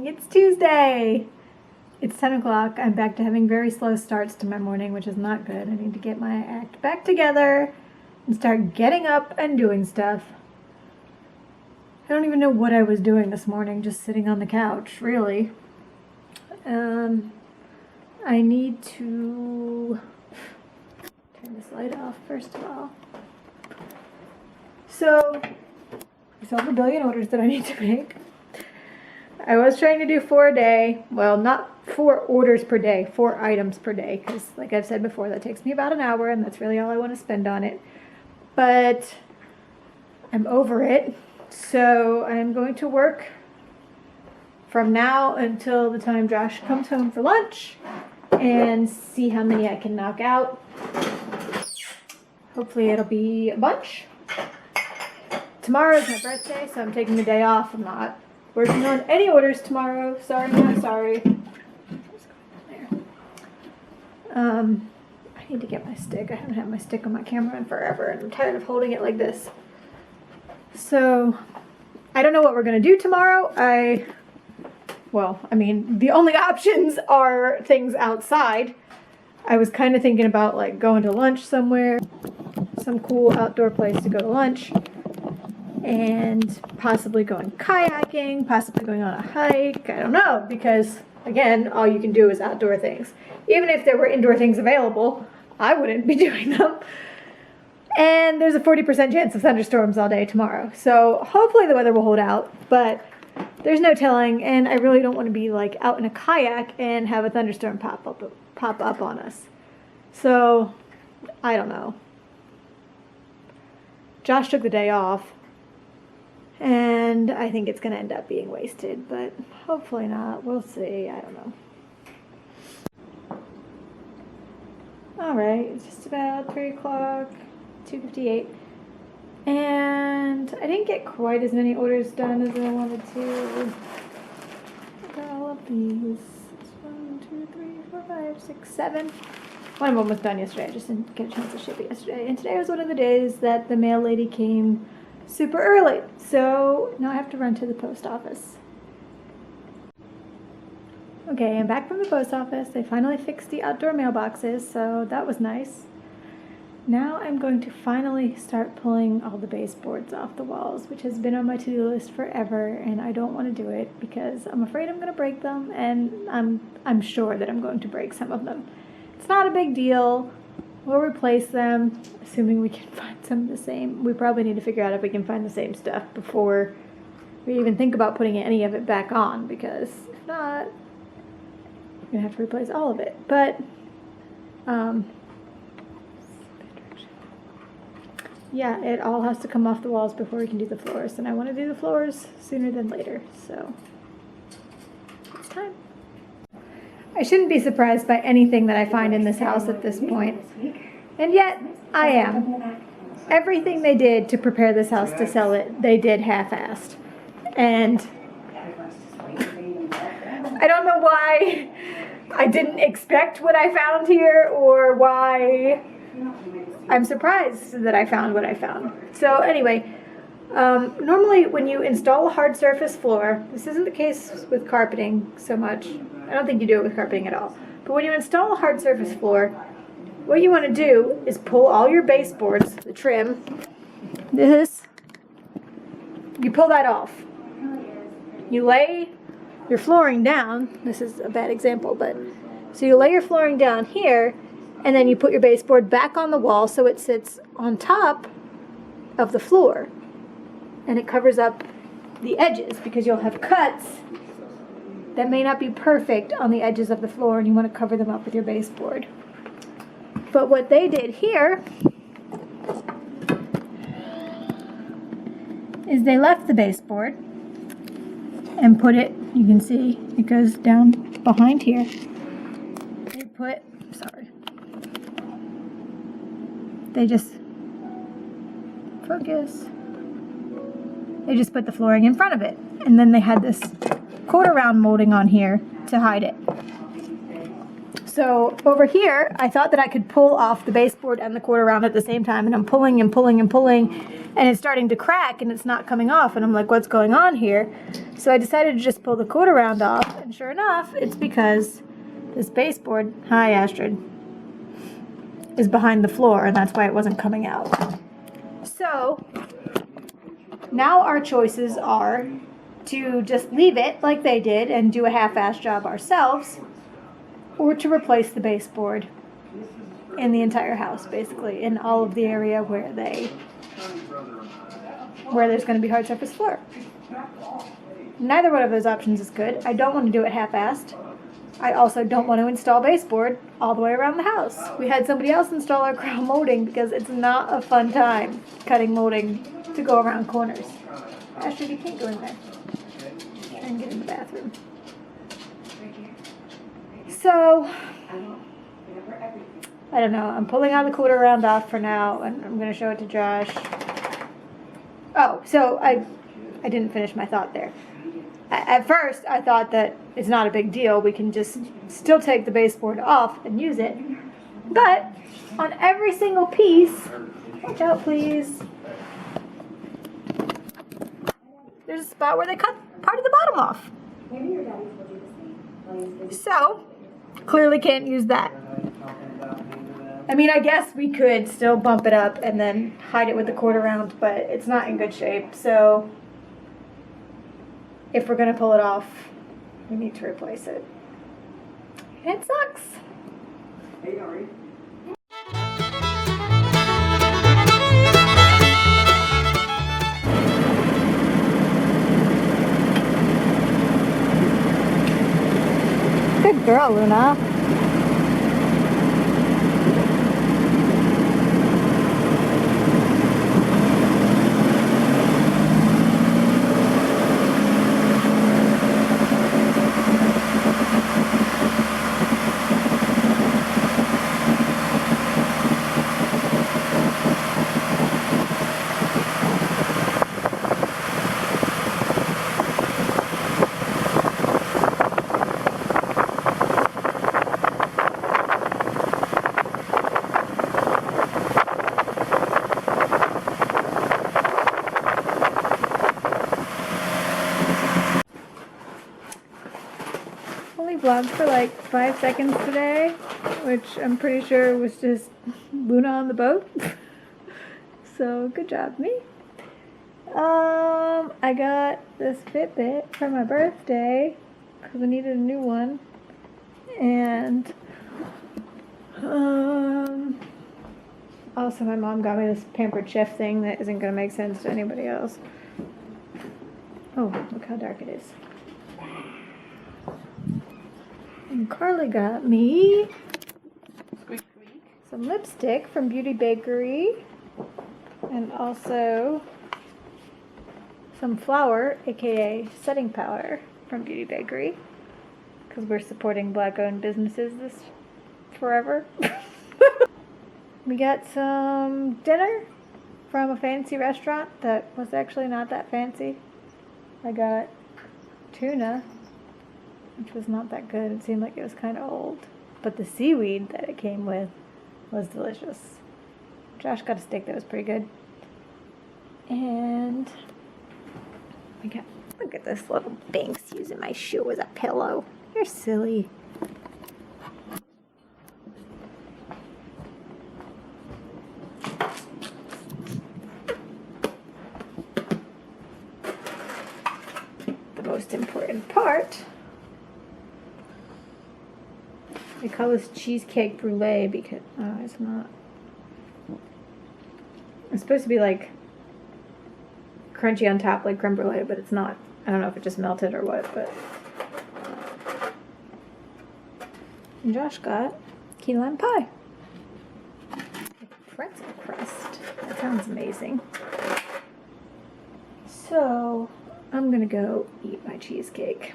morning. It's Tuesday. It's 10 o'clock. I'm back to having very slow starts to my morning, which is not good. I need to get my act back together and start getting up and doing stuff. I don't even know what I was doing this morning, just sitting on the couch, really. I need to turn this light off first of all. So, there's all the billion orders that I need to make. I was trying to do 4 a day. Well, not 4 orders per day, 4 items per day, because like I've said before, that takes me about an hour, and that's really all I want to spend on it. But I'm over it, so I'm going to work from now until the time Josh comes home for lunch and see how many I can knock out. Hopefully it'll be a bunch. Tomorrow is my birthday, so I'm taking the day off. I'm not working on any orders tomorrow. Sorry, not sorry. I need to get my stick. I haven't had my stick on my camera in forever, and I'm tired of holding it like this. So, I don't know what we're going to do tomorrow. The only options are things outside. I was kind of thinking about like going to lunch somewhere, some cool outdoor place to go to lunch, and possibly going kayaking, possibly going on a hike. I don't know, because again, all you can do is outdoor things. Even if there were indoor things available, I wouldn't be doing them. And there's a 40% chance of thunderstorms all day tomorrow. So hopefully the weather will hold out, but there's no telling, and I really don't want to be like out in a kayak and have a thunderstorm pop up on us. So, I don't know. Josh took the day off, and I think it's going to end up being wasted, but hopefully not. We'll see. I don't know. Alright, it's just about 3 o'clock, 2:58. And I didn't get quite as many orders done as I wanted to. Look at all of these. 1, 2, 3, 4, 5, 6, 7. One of them was done yesterday. I just didn't get a chance to ship it yesterday. And today was one of the days that the mail lady came super early. So now I have to run to the post office. Okay, I'm back from the post office. They finally fixed the outdoor mailboxes, so that was nice. Now I'm going to finally start pulling all the baseboards off the walls, which has been on my to-do list forever, and I don't want to do it because I'm afraid I'm going to break them, and I'm sure that I'm going to break some of them. It's not a big deal. We'll replace them, assuming we can find some of the same. We probably need to figure out if we can find the same stuff before we even think about putting any of it back on, because if not, we're going to have to replace all of it. But, yeah, it all has to come off the walls before we can do the floors, and I want to do the floors sooner than later, so it's time. I shouldn't be surprised by anything that I find in this house at this point, and yet I am. Everything they did to prepare this house to sell it, they did half-assed, and I don't know why I didn't expect what I found here, or why I'm surprised that I found what I found. So anyway, normally when you install a hard surface floor, this isn't the case with carpeting so much. I don't think you do it with carpeting at all. But when you install a hard surface floor, what you want to do is pull all your baseboards, the trim, you pull that off. You lay your flooring down. This is a bad example, but so you lay your flooring down here, and then you put your baseboard back on the wall so it sits on top of the floor. And it covers up the edges, because you'll have cuts that may not be perfect on the edges of the floor, and you want to cover them up with your baseboard. But what they did here is they left the baseboard and put it, you can see it goes down behind here. They just put the flooring in front of it, and then they had this quarter round molding on here to hide it. So over here, I thought that I could pull off the baseboard and the quarter round at the same time, and I'm pulling and pulling and pulling, and it's starting to crack and it's not coming off, and I'm like, what's going on here? So I decided to just pull the quarter round off, and sure enough, it's because this baseboard, hi Astrid, is behind the floor, and that's why it wasn't coming out. So now our choices are to just leave it like they did and do a half-assed job ourselves, or to replace the baseboard in the entire house, basically, in all of the area where there's going to be hard surface floor. Neither one of those options is good. I don't want to do it half-assed. I also don't want to install baseboard all the way around the house. We had somebody else install our crown molding because it's not a fun time cutting molding to go around corners. Actually, you can't go in there. Try and get in the bathroom. So, I don't know. I'm pulling out the quarter round off for now, and I'm going to show it to Josh. Oh, so I didn't finish my thought there. At first, I thought that it's not a big deal. We can just still take the baseboard off and use it. But on every single piece, watch out please, there's a spot where they cut part of the bottom off. So, clearly can't use that. I mean, I guess we could still bump it up and then hide it with the quarter round, but it's not in good shape. So, if we're going to pull it off, we need to replace it. It sucks. Hey, Ari. Good girl, Luna. Vlogged for like 5 seconds today, which I'm pretty sure was just Luna on the boat. So good job, me. I got this Fitbit for my birthday because I needed a new one, and also my mom got me this Pampered Chef thing that isn't gonna make sense to anybody else. Oh, look how dark it is. And Carly got me some lipstick from Beauty Bakery, and also some flour, aka setting powder, from Beauty Bakery, because we're supporting Black-owned businesses this forever. We got some dinner from a fancy restaurant that was actually not that fancy. I got tuna, which was not that good. It seemed like it was kind of old. But the seaweed that it came with was delicious. Josh got a steak that was pretty good. And we got, look at this little Binks using my shoe as a pillow. You're silly. The most important part, I call this cheesecake brulee because, oh, it's not. It's supposed to be like crunchy on top like creme brulee, but it's not. I don't know if it just melted or what, but. And Josh got key lime pie. Pretzel crust. That sounds amazing. So, I'm gonna go eat my cheesecake.